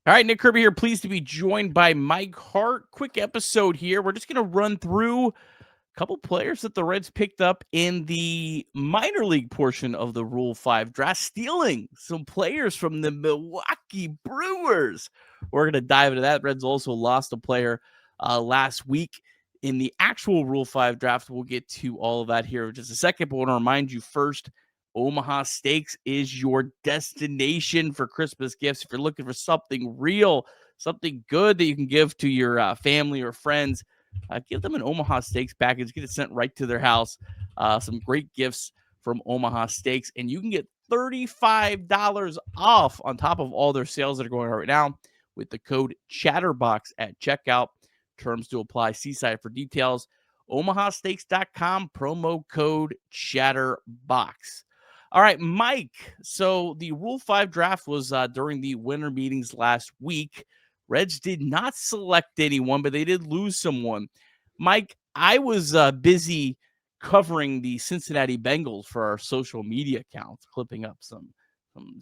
All right, Nick Kirby here. Pleased to be joined by Mike Hart. Quick episode here. We're just going to run through a couple players that the Reds picked up in the minor league portion of the Rule 5 draft, stealing some players from the Milwaukee Brewers. We're going to dive into that. Reds also lost a player last week in the actual Rule 5 draft. We'll get to all of that here in just a second, but I want to remind you first, Omaha Steaks is your destination for Christmas gifts. If you're looking for something real, something good that you can give to your family or friends, give them an Omaha Steaks package. Get it sent right to their house. Some great gifts from Omaha Steaks. And you can get $35 off on top of all their sales that are going on right now with the code Chatterbox at checkout. Terms to apply. See site for details. omahasteaks.com, promo code Chatterbox. All right, Mike. So the Rule 5 draft was during the winter meetings last week. Reds did not select anyone, but they did lose someone. Mike, I was busy covering the Cincinnati Bengals for our social media accounts, clipping up some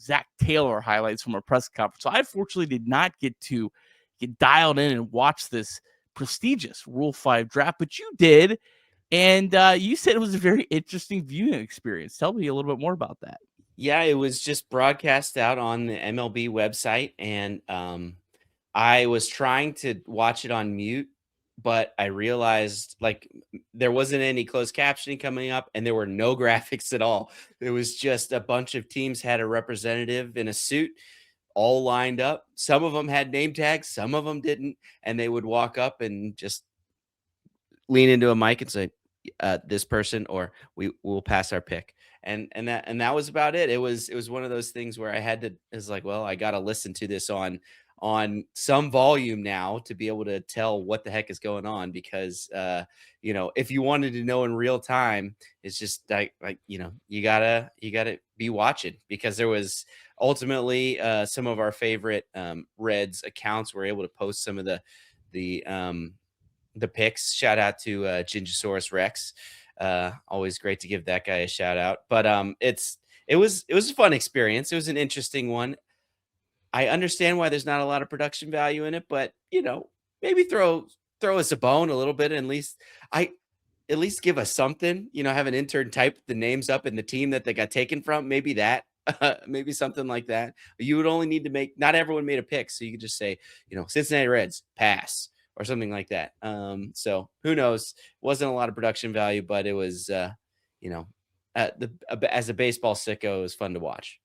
Zach Taylor highlights from a press conference. So I fortunately did not get to get dialed in and watch this prestigious Rule 5 draft, but you did. And you said it was a very interesting viewing experience. Tell me a little bit more about that. Yeah, it was just broadcast out on the MLB website, and I was trying to watch it on mute, but I realized there wasn't any closed captioning coming up, and there were no graphics at all. It was just a bunch of teams had a representative in a suit, all lined up. Some of them had name tags, some of them didn't, and they would walk up and just lean into a mic and say, this person, or we will pass our pick. And that was about it. It was one of those things where it's like, well, I got to listen to this on some volume now to be able to tell what the heck is going on, because if you wanted to know in real time, it's just you gotta be watching, because there was ultimately some of our favorite Reds accounts were able to post some of the picks. Shout out to Gingosaurus Rex. Always great to give that guy a shout out. But it was a fun experience. It was an interesting one. I understand why there's not a lot of production value in it, but maybe throw us a bone a little bit, and at least give us something. Have an intern type the names up in the team that they got taken from. Maybe that. Maybe something like that. You would only need to not everyone made a pick, so you could just say, Cincinnati Reds, pass, or something like that. So who knows? Wasn't a lot of production value, but it was, as a baseball sicko, it was fun to watch.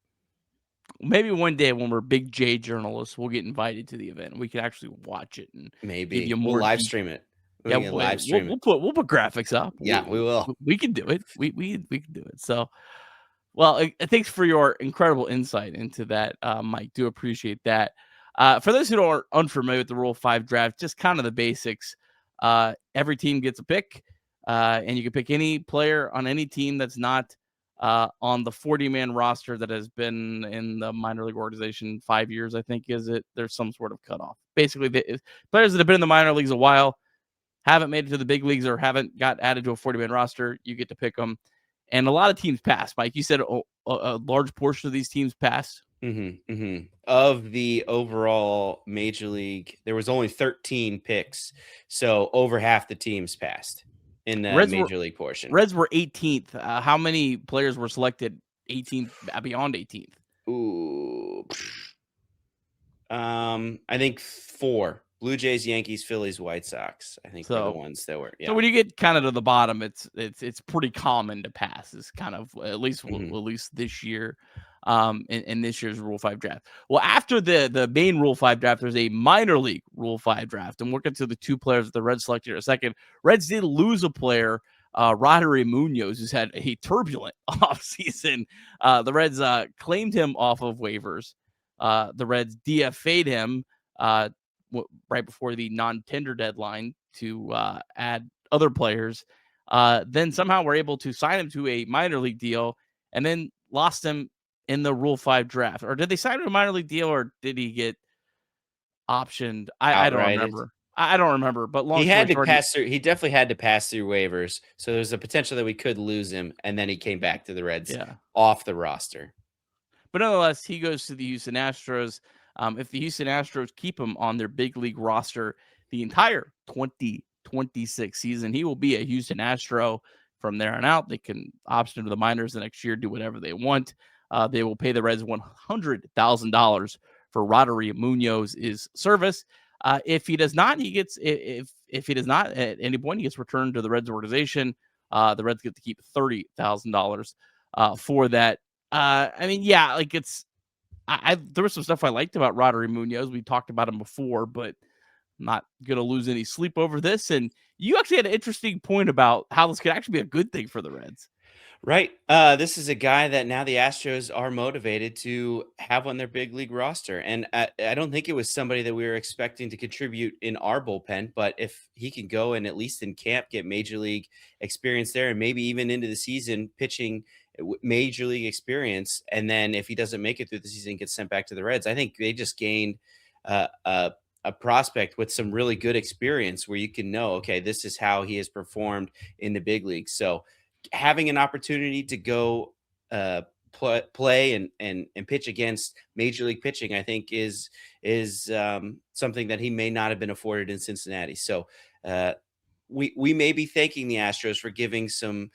Maybe one day when we're big J journalists, we'll get invited to the event. We can actually watch it and give you more. We'll live stream it. Yeah, we'll put graphics up. Yeah, we will. We can do it. We can do it. So, well, thanks for your incredible insight into that, Mike. Do appreciate that. For those who are unfamiliar with the Rule 5 draft, just kind of the basics. Every team gets a pick, and you can pick any player on any team that's not on the 40-man roster that has been in the minor league organization 5 years, I think, is it? There's some sort of cutoff. Basically, players that have been in the minor leagues a while, haven't made it to the big leagues, or haven't got added to a 40-man roster, you get to pick them. And a lot of teams pass. Mike, you said a large portion of these teams passed. Mm-hmm, mm-hmm. Of the overall major league, there was only 13 picks, so over half the teams passed in the major league portion. Reds were 18th. How many players were selected 18th beyond 18th? Ooh, I think 4. Blue Jays, Yankees, Phillies, White Sox. I think were the ones that were. Yeah. So when you get kind of to the bottom, it's pretty common to pass. It's kind of at least this year, in this year's Rule 5 draft. Well, after the main Rule 5 draft, there's a minor league Rule 5 draft, and we'll get to the two players that the Reds selected in a second. Reds did lose a player, Roddery Muñoz, who's had a turbulent offseason. The Reds claimed him off of waivers. The Reds DFA'd him right before the non-tender deadline to add other players. Then somehow we're able to sign him to a minor league deal, and then lost him in the Rule 5 draft. Or did they sign him to a minor league deal, or did he get optioned? I don't remember. I don't remember, but he had to pass through. He definitely had to pass through waivers, so there's a potential that we could lose him, and then he came back to the Reds off the roster. But nonetheless, he goes to the Houston Astros. if the Houston Astros keep him on their big league roster the entire 2026 season, he will be a Houston Astro from there on out. They can option to the minors the next year, do whatever they want. They will pay the Reds $100,000 for Roddery Muñoz's service. If he does not, if he does not at any point, he gets returned to the Reds organization. The Reds get to keep $30,000 for that. I mean, yeah, like there was some stuff I liked about Roddery Muñoz. We talked about him before, but I'm not gonna lose any sleep over this. And you actually had an interesting point about how this could actually be a good thing for the Reds. Right. This is a guy that now the Astros are motivated to have on their big league roster. And I don't think it was somebody that we were expecting to contribute in our bullpen, but if he can go and at least in camp get major league experience there and maybe even into the season pitching major league experience. And then if he doesn't make it through the season, gets sent back to the Reds, I think they just gained uh, a, a prospect with some really good experience where you can know, okay, this is how he has performed in the big leagues. So, having an opportunity to go play and pitch against major league pitching, I think is something that he may not have been afforded in Cincinnati. So we may be thanking the Astros for giving some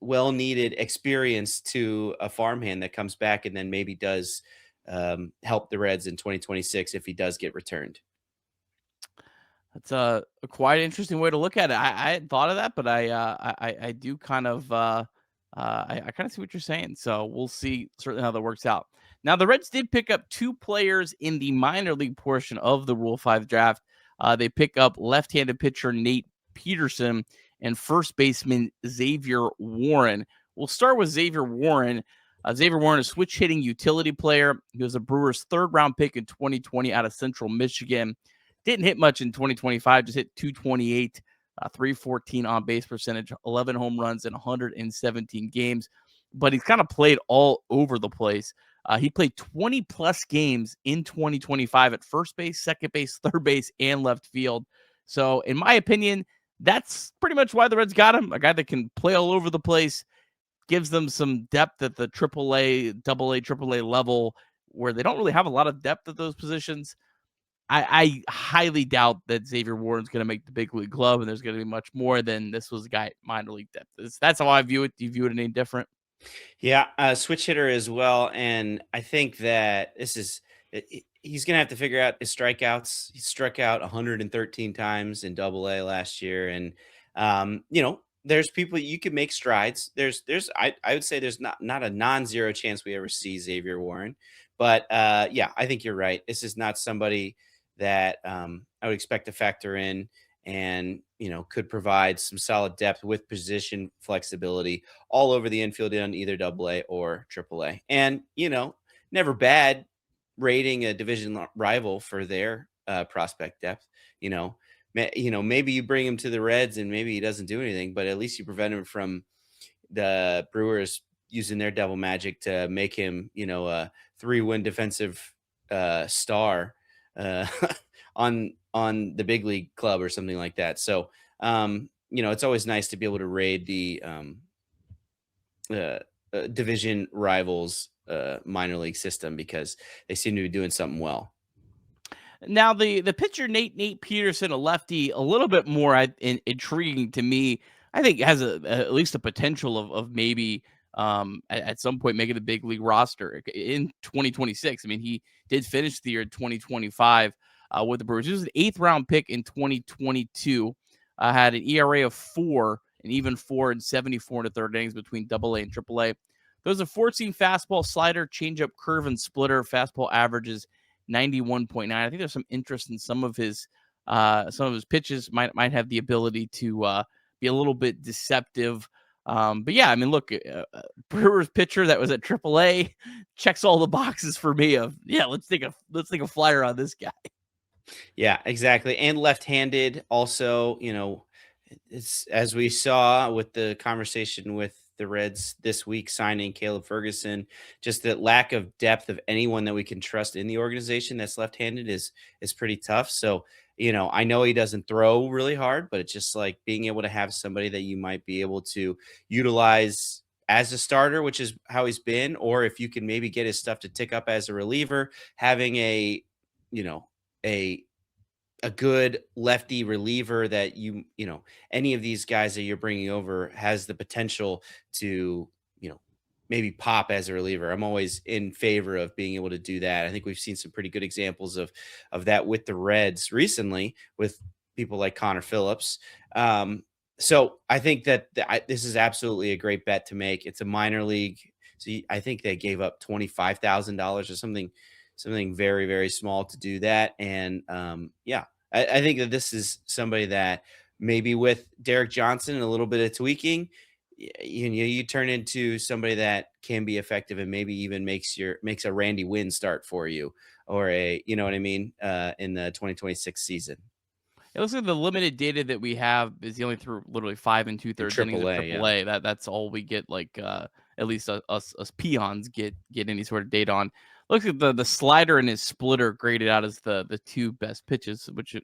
well needed experience to a farmhand that comes back and then maybe does help the Reds in 2026 if he does get returned. That's a quite interesting way to look at it. I hadn't thought of that, but I do kind of I kind of see what you're saying. So we'll see certainly how that works out. Now the Reds did pick up two players in the minor league portion of the Rule 5 draft. They pick up left-handed pitcher Nate Peterson and first baseman Zavier Warren. We'll start with Zavier Warren. Zavier Warren, a switch hitting utility player. He was a Brewers third round pick in 2020 out of Central Michigan. Didn't hit much in 2025, just hit 228, 314 on base percentage, 11 home runs in 117 games. But he's kind of played all over the place. He played 20 plus games in 2025 at first base, second base, third base, and left field. So, in my opinion, that's pretty much why the Reds got him. A guy that can play all over the place, gives them some depth at the AAA, AA, AAA level, where they don't really have a lot of depth at those positions. I highly doubt that Zavier Warren's going to make the big league club, and there's going to be much more than this was a guy at minor league depth. That's how I view it. Do you view it any different? Yeah, switch hitter as well, and I think that he's gonna have to figure out his strikeouts. He struck out 113 times in Double A last year, and there's people you can make strides. I would say there's not a non-zero chance we ever see Xavier Warren, but yeah, I think you're right. This is not somebody that I would expect to factor in and could provide some solid depth with position flexibility all over the infield in either double A or triple A. And, never bad rating a division rival for their prospect depth. Maybe you bring him to the Reds and maybe he doesn't do anything, but at least you prevent him from the Brewers using their devil magic to make him, a 3-win defensive star on the big league club or something like that. So, it's always nice to be able to raid the division rivals minor league system because they seem to be doing something well. Now the pitcher Nate Peterson, a lefty, a little bit more intriguing to me. I think has at least a potential of maybe at some point making the big league roster in 2026. I mean, he did finish the year in 2025 with the Brewers. He was an 8th round pick in 2022. Had an ERA of 4, and even 4 and 74 in the third innings between AA and AAA. Those are 14 fastball, slider, changeup, curve, and splitter. Fastball averages 91.9. I think there's some interest in some of his pitches might have the ability to be a little bit deceptive. But yeah, I mean, look, Brewers pitcher that was at AAA checks all the boxes for me. Let's take a flyer on this guy. Yeah, exactly. And left-handed also, it's as we saw with the conversation with the Reds this week signing Caleb Ferguson, just the lack of depth of anyone that we can trust in the organization that's left-handed is pretty tough. So, I know he doesn't throw really hard, but it's just like being able to have somebody that you might be able to utilize as a starter, which is how he's been, or if you can maybe get his stuff to tick up as a reliever, having you know, a a good lefty reliever that any of these guys that you're bringing over has the potential to, you know, maybe pop as a reliever. I'm always in favor of being able to do that. I think we've seen some pretty good examples of that with the Reds recently with people like Connor Phillips. So I think that this is absolutely a great bet to make. It's a minor league. So I think they gave up $25,000 or something very, very small to do that. And yeah, I think that this is somebody that maybe with Derek Johnson and a little bit of tweaking, you turn into somebody that can be effective and maybe even makes a Randy Wynn start for you, or you know what I mean, in the 2026 season It looks like the limited data that we have is he only threw literally 5 and in 2/3 innings of AAA. Yeah, AAA. That's all we get. Like at least us peons get any sort of data on. Looks like the slider and his splitter graded out as the two best pitches, which is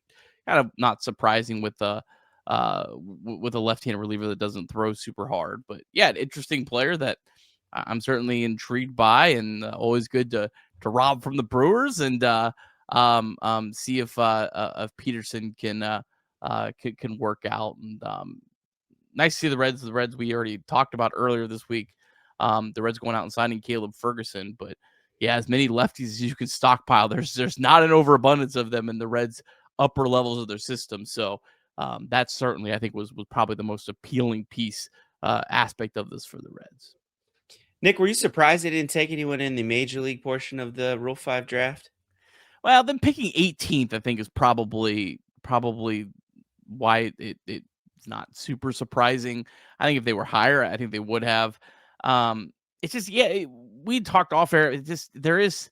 kind of not surprising with with a left-handed reliever that doesn't throw super hard. But yeah, an interesting player that I'm certainly intrigued by, and always good to rob from the Brewers and see if Peterson can work out. And nice to see the Reds. The Reds we already talked about earlier this week. The Reds going out and signing Caleb Ferguson, but yeah, as many lefties as you can stockpile. There's not an overabundance of them in the Reds' upper levels of their system. So that certainly I think was probably the most appealing piece aspect of this for the Reds. Nick, were you surprised they didn't take anyone in the major league portion of the Rule 5 draft? Well, them picking 18th, I think, is probably why it's not super surprising. I think if they were higher, I think they would have. It's just we talked off air. It's just there is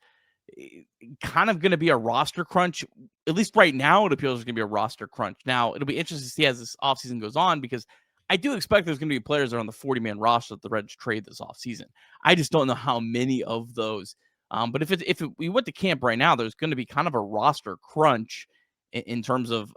kind of going to be a roster crunch. At least right now, it appears there's going to be a roster crunch. Now, it'll be interesting to see as this offseason goes on because I do expect there's going to be players that are on the 40-man roster that the Reds trade this offseason. I just don't know how many of those. But if we went to camp right now, there's going to be kind of a roster crunch in terms of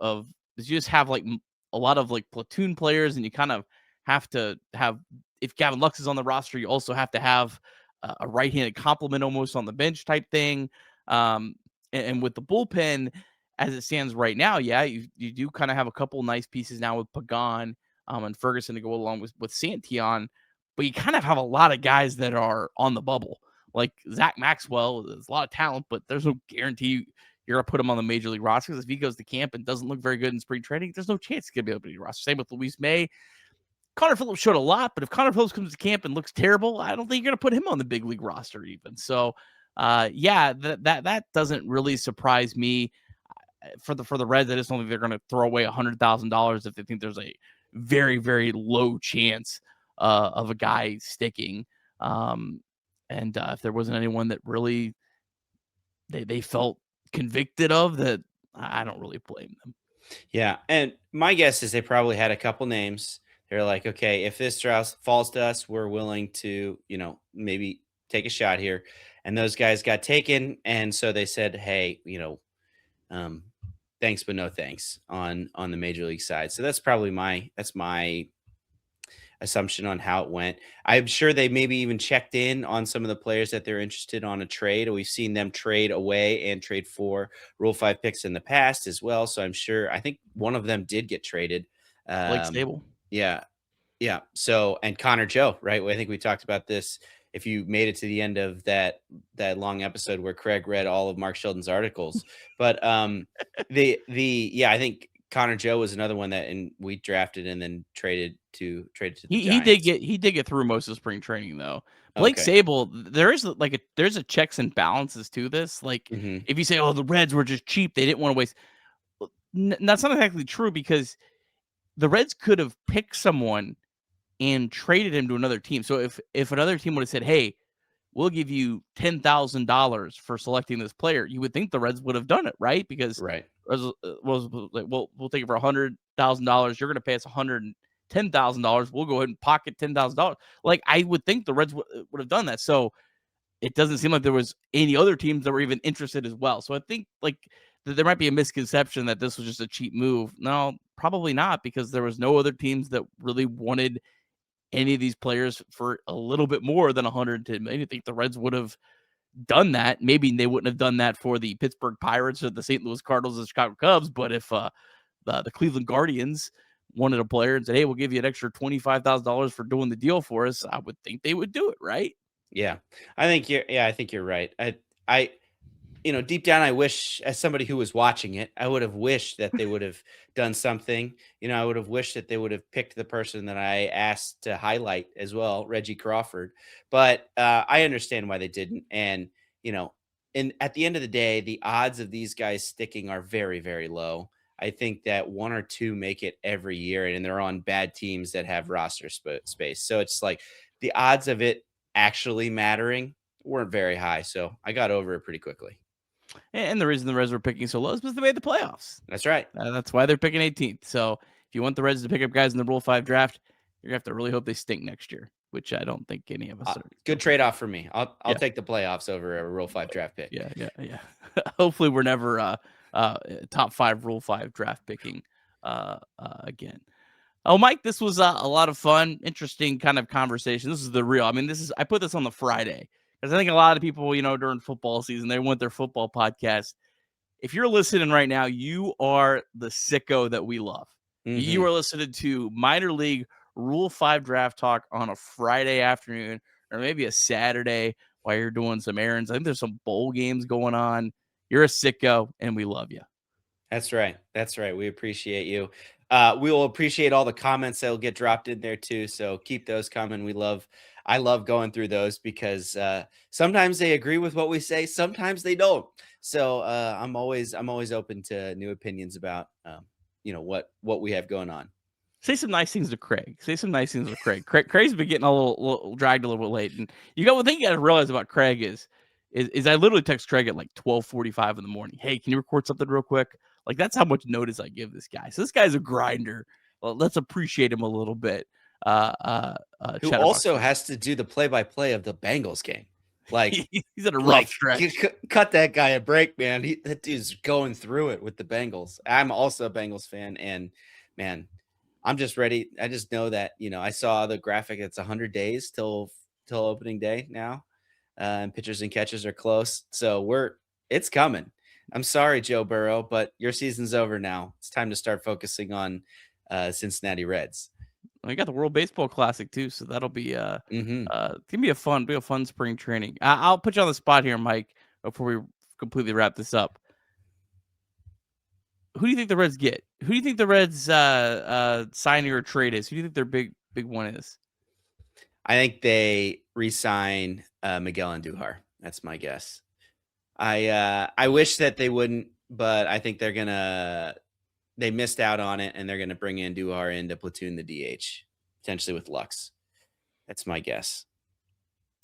you just have like a lot of like platoon players, and you kind of have to have, if Gavin Lux is on the roster, you also have to have a right-handed complement almost on the bench type thing. And with the bullpen as it stands right now, yeah, you do kind of have a couple nice pieces now with Pagan and Ferguson to go along with Santillan, but you kind of have a lot of guys that are on the bubble. Like Zach Maxwell, there's a lot of talent, but there's no guarantee you're gonna put him on the major league roster. Because if he goes to camp and doesn't look very good in spring training, there's no chance he's gonna be able to be roster. Same with Luis May. Connor Phillips showed a lot, but if Connor Phillips comes to camp and looks terrible, I don't think you're gonna put him on the big league roster even. So yeah, that doesn't really surprise me. For the Reds, I just don't think they're gonna throw away $100,000 if they think there's a very, very low chance of a guy sticking. And if there wasn't anyone that really they felt convicted of, that I don't really blame them. Yeah, and my guess is they probably had a couple names. They're like, okay, if this draft falls to us, we're willing to, maybe take a shot here. And those guys got taken, and so they said, hey, um, thanks but no thanks on the major league side. So that's probably my assumption on how it went. I'm sure they maybe even checked in on some of the players that they're interested on a trade. We've seen them trade away and trade for Rule 5 picks in the past as well. So I think one of them did get traded. Blake Um, Stable. yeah. Yeah. So, and Connor Joe, right? I think we talked about this. If you made it to the end of that long episode where Craig read all of Mark Sheldon's articles, but I think Connor Joe was another one that we drafted and then traded to the Giants. He did get through most of spring training though. Blake Okay. Sable, there's a checks and balances to this. Like Mhm. if you say, oh, the Reds were just cheap, they didn't want to waste. That's not exactly true because the Reds could have picked someone and traded him to another team. So if another team would have said, hey, we'll give you $10,000 for selecting this player, you would think the Reds would have done it, right? Because Right. was like, well, we'll take it for $100,000. You're going to pay us $110,000. We'll go ahead and pocket $10,000. Like I would think the Reds would have done that. So it doesn't seem like there was any other teams that were even interested as well. So I think like there might be a misconception that this was just a cheap move. No, probably not, because there was no other teams that really wanted any of these players for a little bit more than 110 million. I think the Reds would have done that. Maybe they wouldn't have done that for the Pittsburgh Pirates or the St. Louis Cardinals and Chicago Cubs. But if the Cleveland Guardians wanted a player and said, hey, we'll give you an extra $25,000 for doing the deal for us, I would think they would do it, right? Yeah. I think you're right. I deep down, I wish, as somebody who was watching it, I would have wished that they would have done something. I would have wished that they would have picked the person that I asked to highlight as well, Reggie Crawford. But I understand why they didn't. And, and at the end of the day, the odds of these guys sticking are very, very low. I think that one or two make it every year, and they're on bad teams that have roster space. So it's like the odds of it actually mattering weren't very high. So I got over it pretty quickly. And the reason the Reds were picking so low is because they made the playoffs. That's right. That's why they're picking 18th. So if you want the Reds to pick up guys in the Rule 5 draft, you're going to have to really hope they stink next year, which I don't think any of us are. Good trade-off for me. I'll take the playoffs over a Rule 5 draft pick. Yeah. Hopefully we're never top 5 Rule 5 draft picking again. Oh, Mike, this was a lot of fun, interesting kind of conversation. This is the real. I mean, I put this on the Friday because I think a lot of people, during football season, they want their football podcast. If you're listening right now, you are the sicko that we love. Mm-hmm. You are listening to minor league Rule 5 draft talk on a Friday afternoon or maybe a Saturday while you're doing some errands. I think there's some bowl games going on. You're a sicko, and we love you. That's right. We appreciate you. We will appreciate all the comments that will get dropped in there too. So keep those coming. I love going through those because sometimes they agree with what we say. Sometimes they don't. So I'm always open to new opinions about, what we have going on. Say some nice things to Craig. Craig's been getting a little dragged a little bit late. And one thing you got to realize about Craig is I literally text Craig at like 12:45 in the morning. Hey, can you record something real quick? Like, that's how much notice I give this guy. So this guy's a grinder. Well, let's appreciate him a little bit. Who also has to do the play-by-play of the Bengals game. Like, he's at a rough stretch. Cut that guy a break, man. That dude's going through it with the Bengals. I'm also a Bengals fan, and man, I'm just ready. I just know that, I saw the graphic. It's 100 days till opening day now. And pitchers and catchers are close. So it's coming. I'm sorry, Joe Burrow, but your season's over now. It's time to start focusing on Cincinnati Reds. We got the World Baseball Classic too, so that'll be gonna be a fun spring training. I'll put you on the spot here, Mike, before we completely wrap this up. Who do you think the Reds get? Who do you think the Reds signing or trade is? Who do you think their big one is? I think they re-sign Miguel Andujar. That's my guess. I wish that they wouldn't, but I think they missed out on it, and they're gonna bring Andujar in to platoon the DH, potentially with Lux. That's my guess.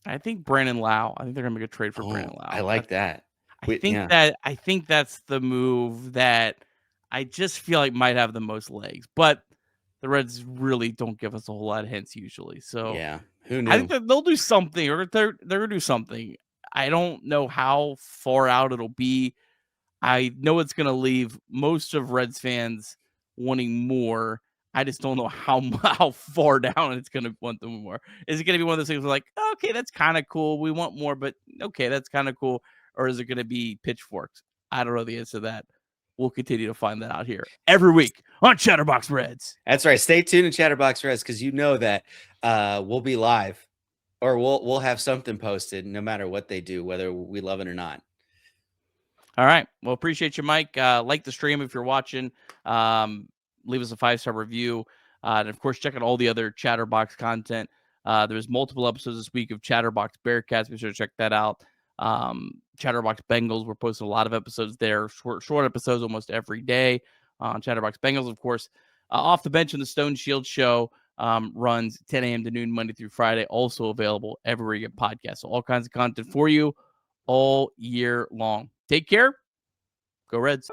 I think Brandon Lau. I think they're gonna make a trade for Brandon Lau. I like that. I think that's the move that I just feel like might have the most legs, but the Reds really don't give us a whole lot of hints usually. So yeah, who knew? I think that they'll do something, or they're gonna do something. I don't know how far out it'll be. I know it's gonna leave most of Reds fans wanting more. I just don't know how far down it's gonna want them more. Is it gonna be one of those things where like, okay, that's kind of cool. We want more, but okay, that's kind of cool. Or is it gonna be pitchforks? I don't know the answer to that. We'll continue to find that out here every week on Chatterbox Reds. That's right. Stay tuned to Chatterbox Reds because you know that we'll be live, or we'll have something posted no matter what they do, whether we love it or not. All right. Well, appreciate you, Mike. Like the stream if you're watching. Leave us a 5-star review. And, of course, check out all the other Chatterbox content. There's multiple episodes this week of Chatterbox Bearcats. Be sure to check that out. Chatterbox Bengals. We're posting a lot of episodes there. Short episodes almost every day on Chatterbox Bengals, of course. Off the Bench and the Stone Shield Show runs 10 a.m. to noon Monday through Friday. Also available everywhere you get podcasts. So all kinds of content for you all year long. Take care. Go Reds.